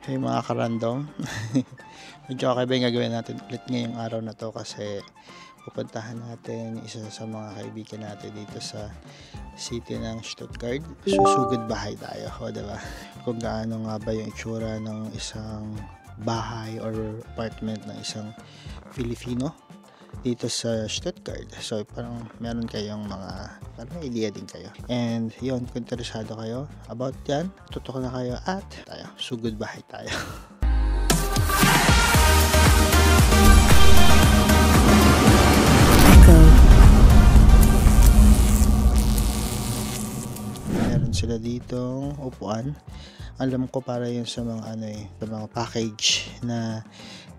Hey mga karandom, medyo okay ba yung gagawin natin ulit ngayong araw na to kasi pupuntahan natin isa sa mga kaibigan natin dito sa city ng Stuttgart. Susugod bahay tayo, o diba? Kung gaano nga ba yung itsura ng isang bahay or apartment ng isang Pilipino dito sa Stuttgart. So parang meron kayong mga parang idea din kayo. And yun, kung interesado kayo about yan, tutok na kayo at tayo, sugod bahay tayo. Meron sila ditong upuan. Alam ko para yun sa mga sa mga package na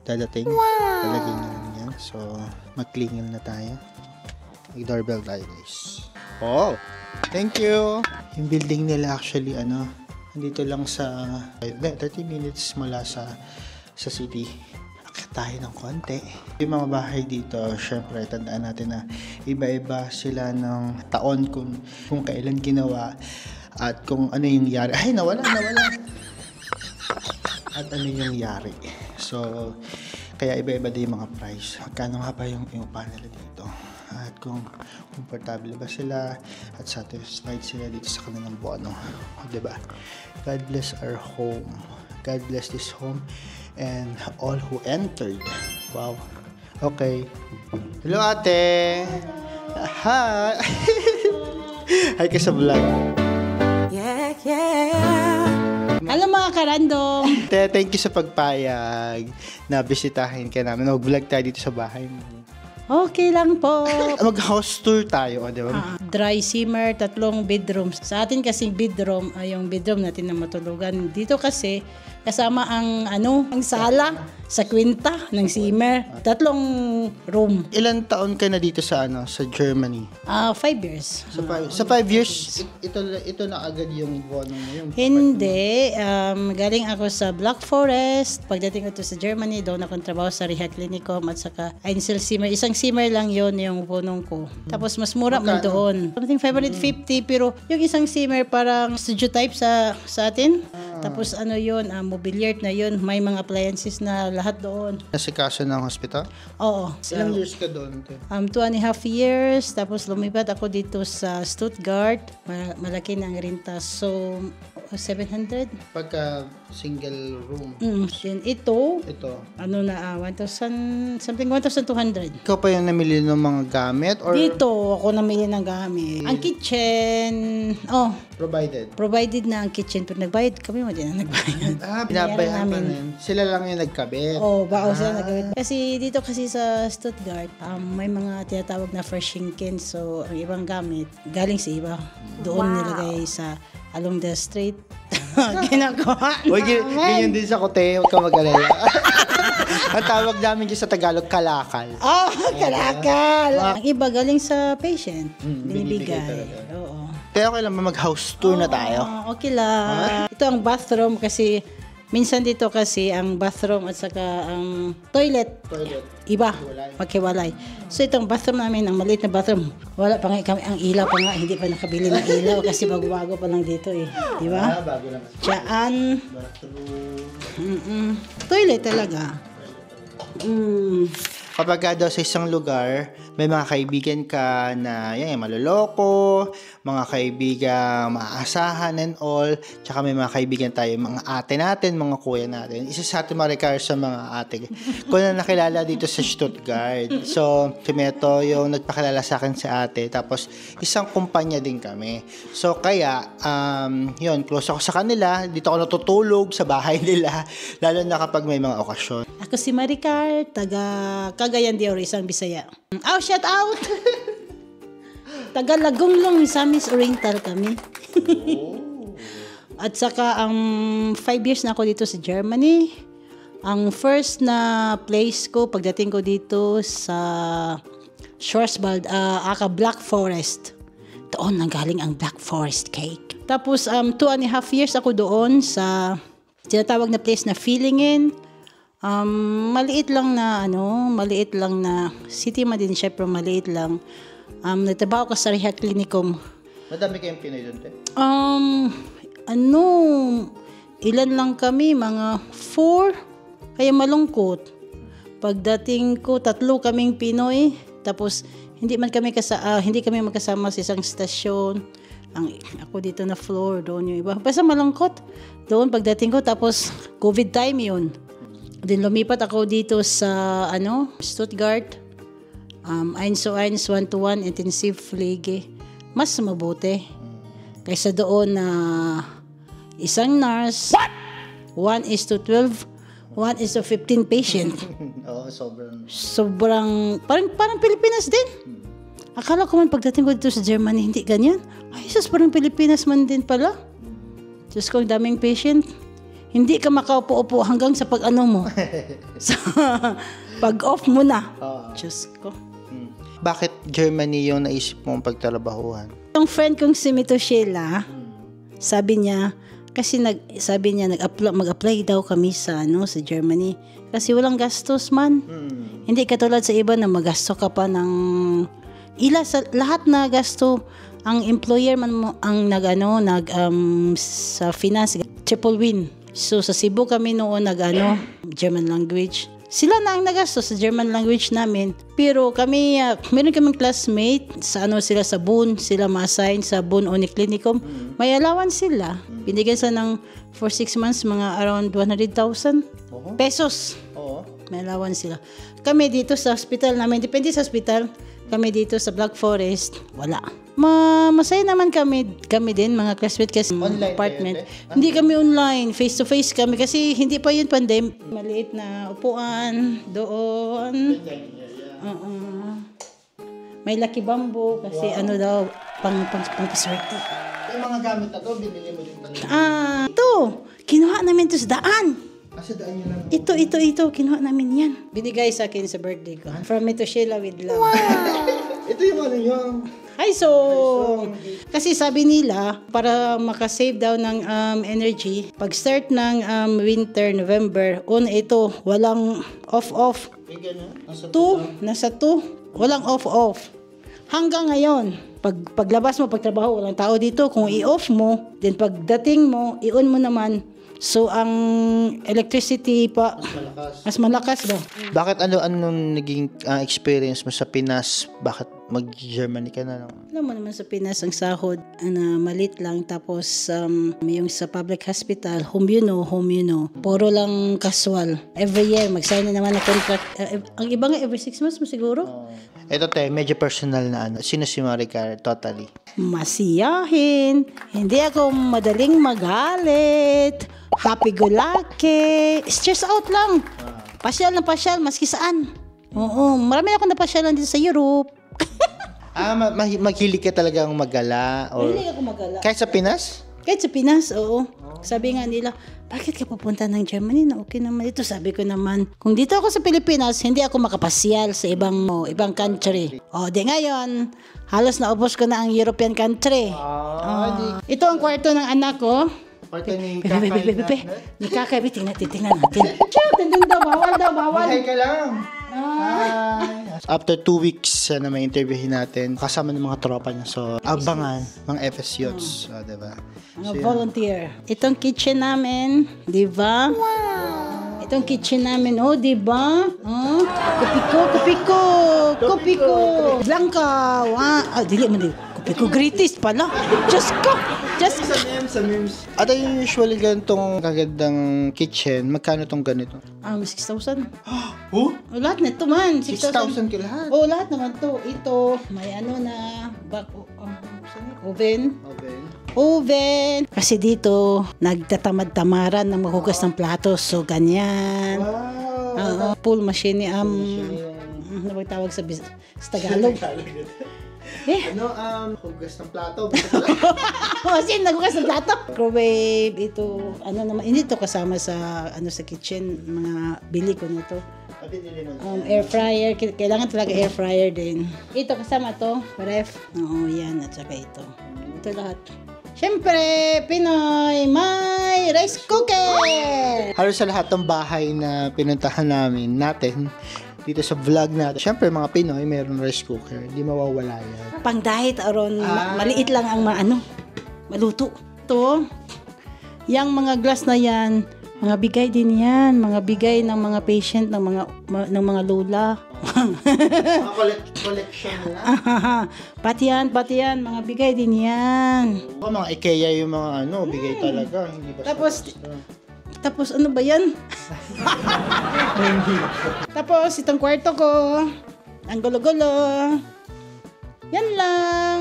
dadating. Talagay nyo lang yan. So, mag-klingil na tayo. Mag-doorbell tayo, guys. Oh! Thank you! Yung building nila actually, nandito lang sa 30 minutes mula sa city. Akit tayo ng konti. Yung mga bahay dito, syempre, tandaan natin na iba-iba sila ng taon kung kailan ginawa at kung ano yung yari. Ay, nawala! At ano yung yari. So, kaya iba-iba din yung mga price. Magkano nga ba yung upahan nila dito? At kung komportable ba sila at satisfied sila dito sa kanilang bono. Diba? God bless our home. God bless this home and all who entered. Wow. Okay. Hello, ate! Hi! Hi ka sa vlog. Yeah. Hello mga karandom! Thank you sa pagpayag na bisitahin ka namin. Mag-vlog tayo dito sa bahay mo. Okay lang po. Mag-house tour tayo, di ba? Dry simmer, 3 bedrooms. Sa atin kasing bedroom ay yung bedroom natin na matulugan. Dito kasi kasama ang sala sa kwinta ng simmer. 3 room. Ilan taon ka na dito sa Germany? 5 years. Sa 5 years, ito na agad yung bono mo yung Hindi. Galing ako sa Black Forest. Pagdating ko to sa Germany, doon akong trabaho sa Reha Clinicum at saka Einzel Simmer. Isang simmer lang yon yung punong ko. Tapos mas mura man doon. Something 550 pero yung isang simmer parang studio type sa atin. Tapos yun, mobilier na yun. May mga appliances na lahat doon. Nasikaso ng hospital? Oo. Ilang years ka doon? 2.5 years. Tapos lumipat ako dito sa Stuttgart. Malaki na ang renta. So, 700. Pagka single room? Then ito. 1,000, something 1,200. Ikaw pa yung namili ng mga gamit? Or Dito ako namili ng gamit. Ang kitchen, provided na ang kitchen. Pero nagbayad kami, hindi na nagbayad. Binabayaran pa rin. Sila lang yung nagkabit. Sila nagkabit. Kasi dito kasi sa Stuttgart, may mga tinatawag na Verschenken. So, ang ibang gamit, galing sa iba. Doon nilagay sa along the street. Ginagawa ganyan din sa Kote. Huwag ka mag-alala. Ang tawag namin dyan sa Tagalog, kalakal. Kalakal! Ang iba galing sa patient. Binibigay. Oo. Kaya okay lang mag-house tour na tayo. Okay lang. Ito ang bathroom kasi minsan dito kasi ang bathroom at saka ang toilet. Iba, maghiwalay. So itong bathroom namin, ang maliit na bathroom, wala pa nga kami, ang ilaw pa nga, hindi pa nakabili ng ilaw kasi bago-bago pa lang dito eh. Di ba? Bago lang. Diyan. Toilet talaga. Kapag daw sa isang lugar, may mga kaibigan ka na maloloko, mga kaibigan maaasahan and all, tsaka may mga kaibigan tayo, mga ate natin, mga kuya natin. Isa sa atin ma-require sa mga ate ko na nakilala dito sa Stuttgart. So, Timeto yung nagpakilala sa akin si ate, tapos isang kumpanya din kami. So, kaya, yun, close ako sa kanila, dito ako natutulog sa bahay nila, lalo na kapag may mga okasyon. Ako si Maricar, taga Cagayan de Oro, isang Bisaya. Shout out! Taga Lagonglong, Misamis Oriental kami. At saka, 5 years na ako dito sa Germany. Ang first na place ko, pagdating ko dito sa Schwarzwald, Black Forest. Doon nanggaling ang Black Forest cake. Tapos, 2.5 years ako doon sa tinatawag na place na Villingen. Maliit lang na city man din siya, pero maliit lang. Nagtrabaho ko sa Reha Clinicum. Madami kayong Pinoy doon, te? ilan lang kami, mga 4. Kaya malungkot. Pagdating ko, 3 kaming Pinoy. Tapos, hindi kami magkasama sa isang stasyon. Ako dito na floor, doon yung iba. Basta malungkot. Doon, pagdating ko, tapos COVID time yun. Then lumipat ako dito sa, Stuttgart. 1-1, 1-1, intensive pflege. Mas mabuti. Kaysa doon na isang nurse, 1:12, 1:15 patient. Oo, Sobrang, parang Pilipinas din. Akala ko man pagdating ko dito sa Germany, hindi ganyan. Ay, sus, parang Pilipinas man din pala. Diyos ko, ang daming patient. Hindi ka makaupo-upo hanggang sa pag-ano mo. Sa pag-off mo na. Diyos ko. Bakit Germany yung naisip mong pagtrabahuhan? Yung friend kong si Mito Sheila, sabi niya, mag-apply daw kami sa Germany. Kasi walang gastos man. Hindi katulad sa iba na magasto ka pa ng lahat na gasto ang employer man mo ang sa finance triple win. So sa Cebu kami noon German language. Sila na ang nagasto sa German language namin. Pero kami, meron kaming classmate sa sila sa Bonn, sila ma-assign sa Bonn Uniclinicum. May allowance sila. Binigyan sa for 6 months mga around 100,000 pesos. May allowance sila. Kami dito sa hospital namin, depende sa hospital, kami dito sa Black Forest, wala. Masaya naman kami din, mga classmates kasi online apartment. Hindi kami online, face-to-face kami kasi hindi pa yun pandemic. Maliit na upuan, doon. May lucky bamboo kasi daw, pang-paswerte. Yung mga gamit na to, binili mo din talaga? Ito, kinuha namin to sa daan. Sa daan yun lang? Ito, kinuha namin yan. Binigay sa akin sa birthday ko. From Mito Sheila with love. Ito yung yung... Hi, so, kasi sabi nila, para makasave daw ng energy, pag start ng winter, November, ito, walang off-off. Nasa 2, walang off-off. Hanggang ngayon, paglabas mo, pagtrabaho, walang tao dito, kung i-off mo, then pagdating mo, i-on mo naman, so ang electricity pa mas malakas daw. Bakit anong naging experience mo sa Pinas? Bakit mag-Germany ka na lang? Alam mo naman sa Pinas ang sahod malit lang, tapos yung sa public hospital, home you know, puro lang casual. Every year mag-sign na naman na contract. Ang iba nga every 6 months mo siguro. Ito medyo personal na sino si Maricar totally? Masiyahin, hindi ako madaling magalit, happy-go-lucky, stress out lang. Pasyal na pasyal, maski saan. Oo, marami akong napasyalan dito sa Europe. Maghilig ka talagang magala? Mahilig ako magala. Kahit sa Pinas? Kahit sa Pinas, oo. Sabi nga nila, bakit ka pupunta ng Germany na okay naman dito? Sabi ko naman, kung dito ako sa Pilipinas, hindi ako makapasyal sa ibang country. Di ngayon, halos naubos ko na ang European country. Ito ang kwarto ng anak ko. Kwarto ni Kakay. Ni Kakay, tingnan natin. Tingnan daw, bawal. Hi ka lang. Hi. After 2 weeks na may interviewin natin, kasama ng mga tropa niya. So, abangan mga FS Youths. Diba? Mga volunteer. Itong kitchen namin, di ba? Wow! Itong kitchen namin, di ba? Kopiko. Blanca. Dili mo din. Kopiko greatest pala. Just ko. Sa memes. At yung usually ganitong kagandang kitchen, magkano tong ganito? 6,000. Lahat na ito man. 6,000 ka lahat? Lahat naman to. Ito, may oven. Kasi dito, nagtatamad-tamaran ng maghugas ng plato. So, ganyan. Wow. Pool machine. Tawag sa Tagalog. Hugas ng plato. Kasi naghugas ng plato. Microwave, ito, hindi to kasama sa, sa kitchen, mga bili ko nito. Air fryer, kailangan talaga air fryer din. Ito kasama to, ref. Yan, at saka ito. Ito lahat. Siyempre, Pinoy, may rice cooker! Halos sa lahat ng bahay na pinuntahan natin, dito sa vlog natin. Siyempre, mga Pinoy, mayroon rice cooker. Hindi mawawala yan. Pang diet, maliit lang ang maluto. Ito, Yang mga glass na yan, mga bigay din yan, mga bigay ng mga patient ng mga lola. Collection na. Pati yan, mga bigay din yan. Mga IKEA yung mga bigay talaga. Hindi ba Tapos ano ba yan? Tapos itong kwarto ko, ang gulo-gulo. Yan lang.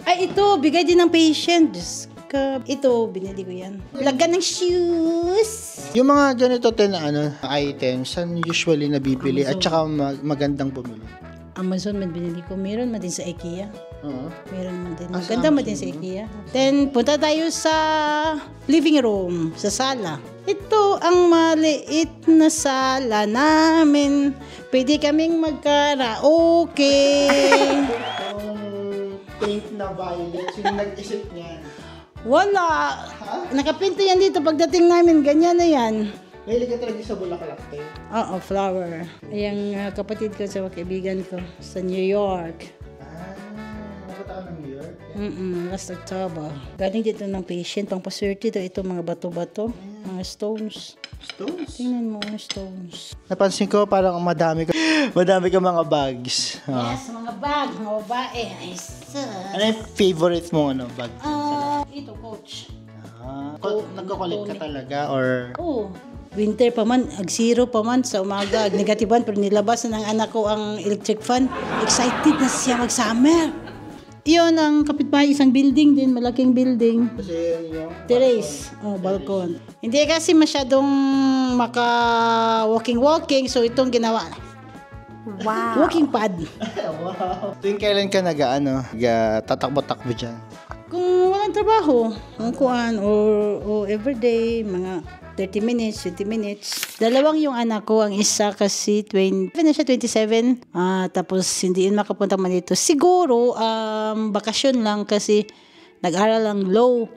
Ay, ito, bigay din ng patient. Diyos ko. Ito, binili ko yan. Lagyan ng shoes. Yung mga ganito items, saan usually nabibili at saka magandang bumili? Amazon man binili ko. Meron man din sa IKEA. Meron man din. Sa Maganda man din sa IKEA. Then, punta tayo sa living room, sa sala. Ito ang maliit na sala namin. Pwede kaming magkaraoke. Paint na violet. Sino nag-isip niyan? Wala. Nakapinto yan dito. Pagdating namin, ganyan na yan. Mahilig ka talaga sa bulaklak, te. Oo, flower. Yung kapatid ko sa kaibigan ko sa New York. Napunta ka ng New York? Last October. Galing dito ng patient, pang paswerte ito mga bato-bato, mga stones. Stones? Tingnan mo, stones. Napansin ko parang madami ka mga bags. Yes, mga bag, mga babae. Ay, Ano yung favorite mo bag? ito, coach. Nagko-collect ka talaga or? Winter pa man, ag-zero pa man sa umaga, ag-negatiban, pero nilabas na ng anak ko ang electric fan. Excited na siya mag-summer. Iyon ang kapitbahay, isang building din, malaking building. Kasi yung Terrace, balcon. Hindi kasi masyadong maka-walking, so itong ginawa. Wow. Walking pad. Wow. Tuwing kailan ka tatakbo-takbo dyan? Kung walang trabaho, kung kuan, or everyday, mga 30 minutes, 20 minutes. Dalawang yung anak ko, ang isa kasi 27 na siya, 27. Tapos hindi yun makapunta man dito. Siguro, bakasyon lang kasi nag-aral lang low.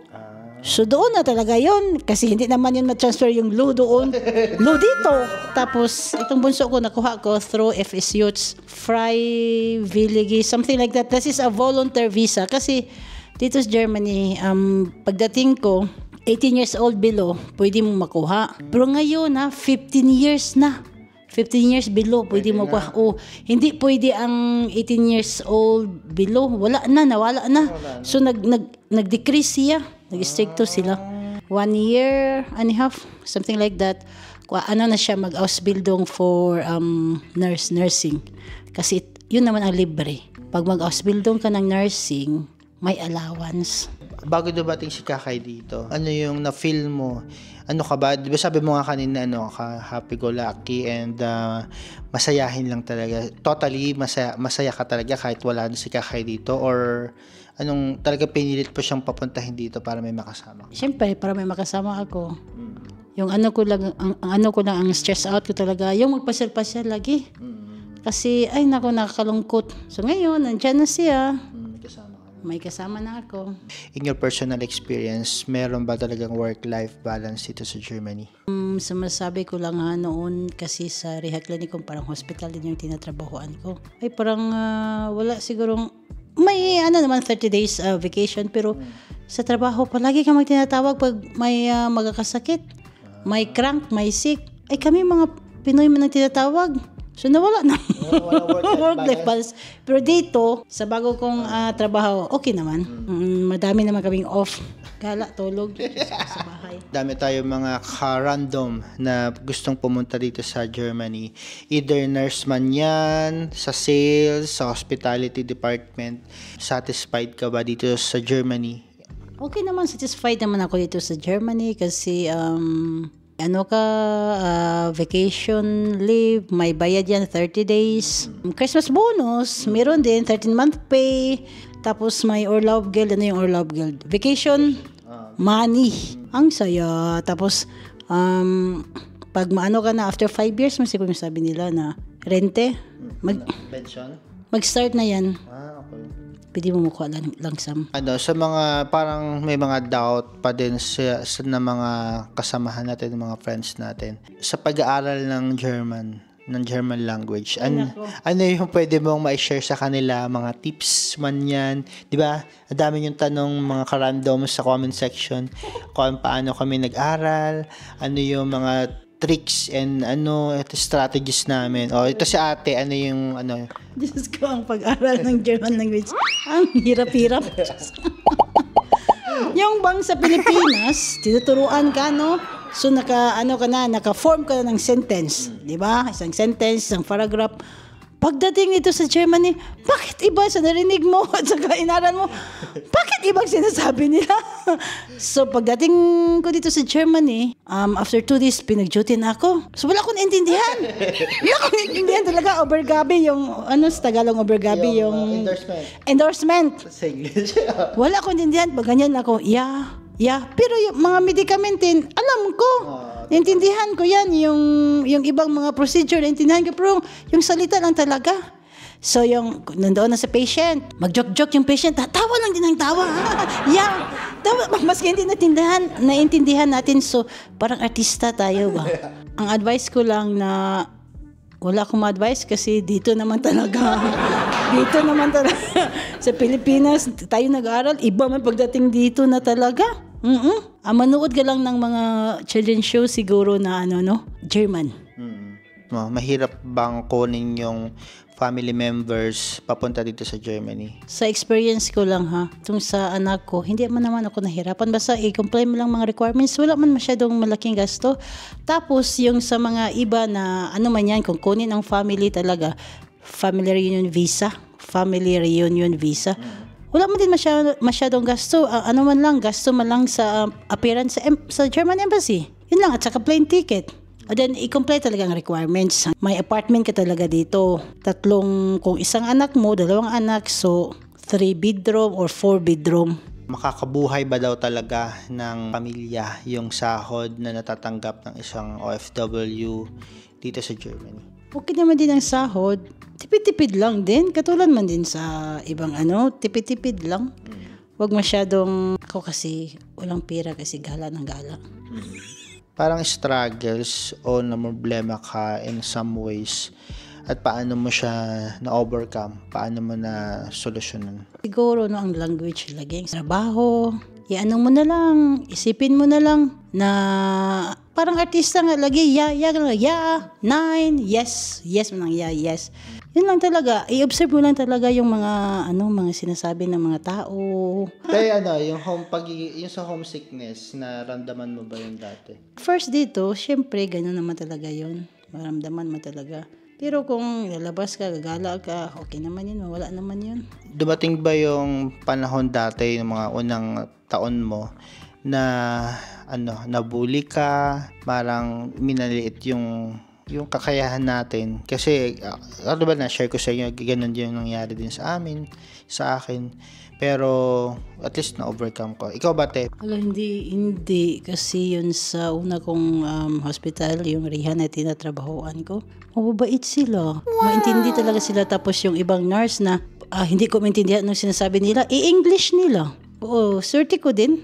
So doon na talaga yun. Kasi hindi naman yun ma-transfer yung low doon. Low dito. Tapos itong bunso ko, nakuha ko through FS Youths, Freiwillige, something like that. This is a volunteer visa. Kasi dito sa Germany, pagdating ko, 18 years old below, pwede mo makuha. Pero ngayon, 15 years na. 15 years below, pwede mo makuha. Hindi pwede ang 18 years old below. Nawala na. So, nag-decrease siya. Nag-stricto sila. 1 year and a half, something like that. Na siya, mag-Ausbildung for nursing. Kasi yun naman ang libre. Pag mag-Ausbildung ka ng nursing, may allowance. Bago dumating si Kakay dito, ano yung na-feel mo? Ano ka ba? Di ba sabi mo nga kanina, happy-go-lucky and masayahin lang talaga. Totally, masaya ka talaga kahit wala na si Kakay dito? Or anong talaga pinilit po siyang papuntahin dito para may makasama? Siyempre, para may makasama ako. Yung ang stress out ko talaga, yung magpasyal-pasyal lagi. Kasi, nakakalungkot. So ngayon, nandyan na siya. May kasama na ako. In your personal experience, meron ba talagang work-life balance dito sa Germany? Masabi ko lang noon kasi sa rehab clinic ko, parang hospital din yung tinatrabahoan ko. Ay parang wala sigurong, may naman 30 days vacation, pero sa trabaho palagi kang magtinatawag pag may magkakasakit, may crank, may sick. Ay kami mga Pinoy man ang tinatawag. So nawala na. Work-life balance. Pero dito, sa bago kong trabaho, okay naman. Madami naman kaming off. Gala, tulog sa bahay. Dami tayo mga ka-random na gustong pumunta dito sa Germany. Either nurse man yan, sa sales, sa hospitality department. Satisfied ka ba dito sa Germany? Okay naman, satisfied naman ako dito sa Germany kasi vacation leave, may bayad yan 30 days. Christmas bonus, meron din 13-month pay. Tapos may Urlaubgeld, yung Urlaubgeld? Vacation money. Ang saya. Tapos pag maano ka na after 5 years, siguro sabi nila na rente. Pension? Mag-start na yan. Okay. Pwede mo makuha langsam. Sa mga parang may mga doubt pa din sa mga kasamahan natin, mga friends natin. Sa pag-aaral ng German, ng German language. Nako. Ano yung pwede mong ma-share sa kanila, mga tips man yan, di ba? Ang dami yung tanong, mga karandom sa comment section, kung paano kami nag-aral, ano yung mga tricks and strategies namin. Ito si ate, ano yung Diyos ko, ang pag-aral ng German language. Ang hirap-hirap. Yung bang sa Pilipinas, tinuturuan ka, no? So, naka-form ka na ng sentence. Di ba? Isang sentence, isang paragraph. Pagdating ito sa Germany, bakit iba sa narinig mo at sa kainaran mo? Bakit ibang sinasabi nila? So, pagdating ko dito sa Germany, after 2 days, pinag-duty na ako. So, wala akong naintindihan. Wala akong naintindihan talaga. Overgabe yung, sa Tagalog, overgabe yung endorsement. Sa English. Wala akong naintindihan. Pag ganyan ako, yeah. Pero yung mga medikamentin, alam ko. Naintindihan ko yan, yung ibang mga procedure, naintindihan ko, pero yung salita lang talaga. So, yung nandoon na sa patient, mag-joke-joke yung patient, tawa lang din ang tawa. Yeah, tawa, maski hindi naintindihan natin, so parang artista tayo ba? Ang advice ko lang na, wala akong ma-advice kasi dito naman talaga. Sa Pilipinas, tayo nag-aaral, iba man pagdating dito na talaga. Manood ka lang ng mga children's show siguro na German. Mahirap bang kunin yung family members papunta dito sa Germany? Sa experience ko lang itong sa anak ko, hindi naman ako nahirapan. Basta i-comply mo lang mga requirements, wala man masyadong malaking gasto. Tapos yung sa mga iba na man yan, kung kunin ang family talaga, family reunion visa. Wala man din masyadong gasto. Gasto man lang sa appearance sa German Embassy. Yun lang, at saka plane ticket. And then, i-complete talaga ang requirements. May apartment ka talaga dito. 3, kung isang anak mo, 2 anak, so 3 bedroom or 4 bedroom. Makakabuhay ba daw talaga ng pamilya yung sahod na natatanggap ng isang OFW dito sa Germany? Okay naman din ang sahod. Tipid-tipid lang din. Katulad man din sa ibang tipid-tipid lang. Huwag masyadong, ako kasi walang pera kasi gala ng gala. Parang struggles o na problema ka in some ways at paano mo siya na-overcome? Paano mo na solusyonan? Siguro ang language laging trabaho. Mo na lang, isipin mo na lang na parang artista nga lagi, nine, yes, yes. Yun lang talaga, i-observe mo lang talaga yung mga mga sinasabi ng mga tao. Kaya yung sa homesickness, naramdaman mo ba yun dati? First dito, syempre ganun naman talaga yun. Maramdaman mo talaga. Pero kung lalabas ka, gagala ka, okay naman yun, wala naman yun. Dumating ba yung panahon dati, yung mga unang taon mo, na nabully ka, parang minaliit yung kakayahan natin? Kasi, na-share ko sa inyo, ganun din yung nangyari din sa akin. Pero, at least na-overcome ko. Ikaw ba, te? Hindi. Kasi yun sa una kong hospital, yung Rihan na tinatrabahoan ko, mababait sila. Wow. Maintindi talaga sila. Tapos yung ibang nurse na hindi ko maintindihan anong sinasabi nila, i-English nila. Oo, swerte ko din.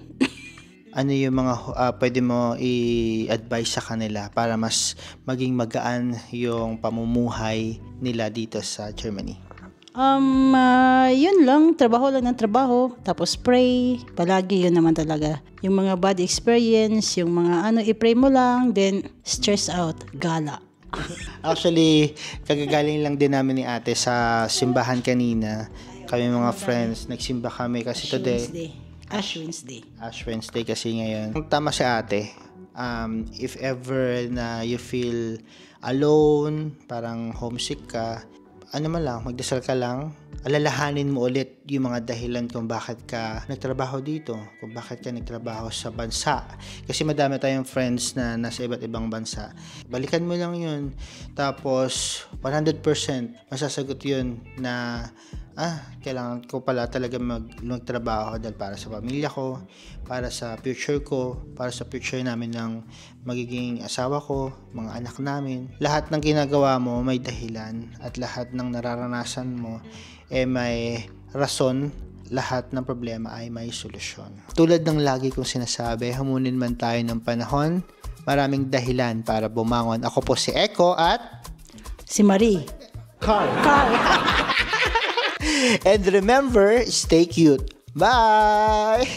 Ano yung mga pwede mo i-advise sa kanila para mas maging magaan yung pamumuhay nila dito sa Germany? Yun lang, trabaho lang ng trabaho, tapos pray, palagi yun naman talaga. Yung mga bad experience, yung mga i-pray mo lang, then stress out, gala. Actually, kagagaling lang din namin ni ate sa simbahan kanina. Kami mga friends, nagsimba kami kasi Ash Wednesday kasi ngayon. Tama si ate. If ever na you feel alone, parang homesick ka, magdasal ka lang, alalahanin mo ulit yung mga dahilan kung bakit ka nagtrabaho dito, kung bakit ka nagtrabaho sa bansa. Kasi madami tayong friends na nasa iba't ibang bansa. Balikan mo lang yun. Tapos, 100% masasagot yun na kailangan ko pala talaga magtrabaho dahil para sa pamilya ko, para sa future ko, para sa future namin ng magiging asawa ko, mga anak namin. Lahat ng ginagawa mo may dahilan at lahat ng nararanasan mo may rason. Lahat ng problema ay may solusyon. Tulad ng lagi kong sinasabi, hamunin man tayo ng panahon, maraming dahilan para bumangon. Ako po si Echo at Si Marie. Carl. Carl. And remember, stay cute. Bye!